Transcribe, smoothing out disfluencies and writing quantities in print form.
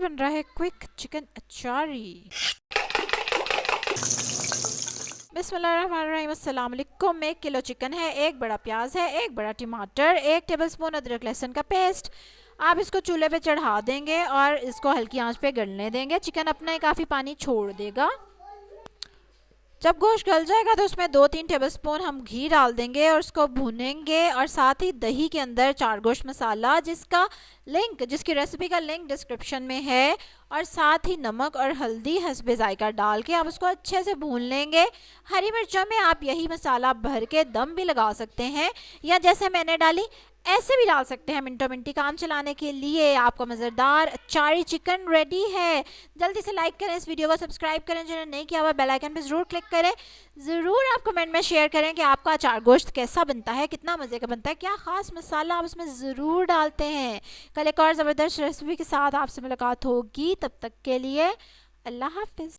बन रहा है क्विक चिकन अचारी। बिस्मिल्लाहिर्रहमानिर्रहीम, अस्सलाम वालेकुम। 1 किलो चिकन है, 1 बड़ा प्याज है, 1 बड़ा टमाटर, 1 टेबलस्पून अदरक लहसुन का पेस्ट। आप इसको चूल्हे पे चढ़ा देंगे और इसको हल्की आंच पे गलने देंगे। चिकन अपना ही काफ़ी पानी छोड़ देगा। जब गोश्त गल जाएगा तो उसमें 2-3 टेबलस्पून हम घी डाल देंगे और उसको भूनेंगे। और साथ ही दही के अंदर चार गोश्त मसाला, जिसकी रेसिपी का लिंक डिस्क्रिप्शन में है, और साथ ही नमक और हल्दी हस्बे जायका डाल के आप उसको अच्छे से भून लेंगे। हरी मिर्चों में आप यही मसाला भर के दम भी लगा सकते हैं, या जैसे मैंने डाली ऐसे भी डाल सकते हैं। मिनटों मिनटी काम चलाने के लिए आपका मज़ेदार अचारी चिकन रेडी है। जल्दी से लाइक करें, इस वीडियो को सब्सक्राइब करें, जिन्होंने नहीं किया हुआ बेल आइकन पे ज़रूर क्लिक करें। ज़रूर आप कमेंट में शेयर करें कि आपका अचार गोश्त कैसा बनता है, कितना मज़े का बनता है, क्या ख़ास मसाला आप उसमें ज़रूर डालते हैं। कल एक और ज़बरदस्त रेसिपी के साथ आपसे मुलाकात होगी। तब तक के लिए अल्लाह हाफ़िज़।